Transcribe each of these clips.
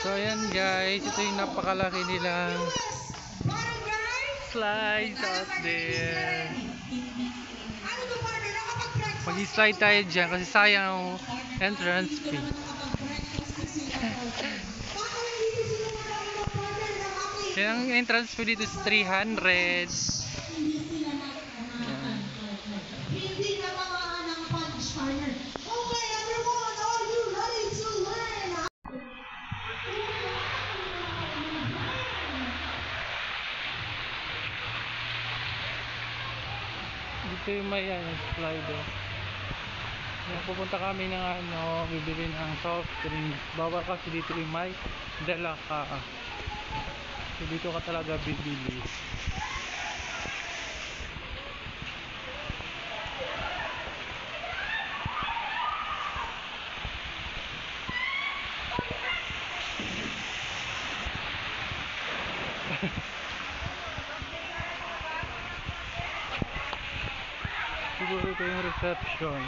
So ayan guys, ito yung napakalaki nilang slides out there. Mag-slide tayo dyan kasi sayang ang entrance fee. Yan ang entrance fee dito is 300. Dito yung may slider. Pupunta kami ng bibili ng soft drinks. Bawal kasi dito yung may dala ka. So dito ka talaga bibili. Siguro ito yung reception.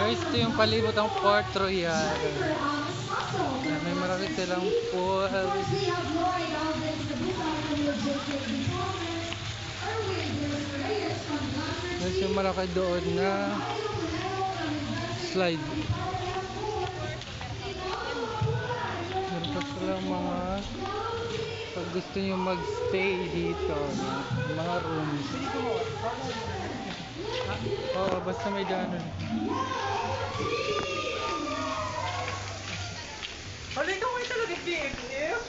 Guys, ito yung palibot ng Port Royal. May marami silang pool. Guys, yung malaki doon na slide. Meron pa silang mga pag gusto nyo magstay dito, mga rooms. Oo, basta may daanan. Halika mo talaga DFF.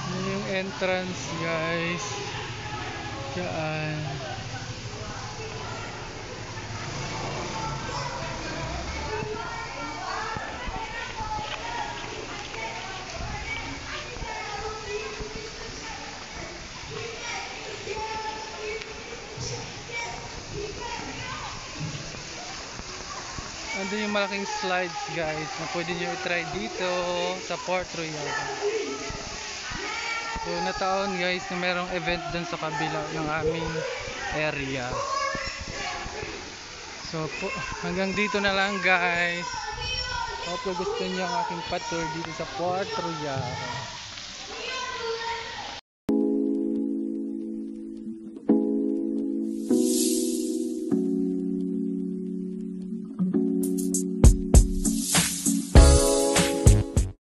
Yun yung entrance guys. Diyan. Andun yung malaking slides guys na pwede nyo i-try dito sa Port Royal. So nataon guys na merong event dun sa kabila ng aming area. So hanggang dito na lang guys. Hope gusto nyo ang aking pa-tour dito sa Port Royal.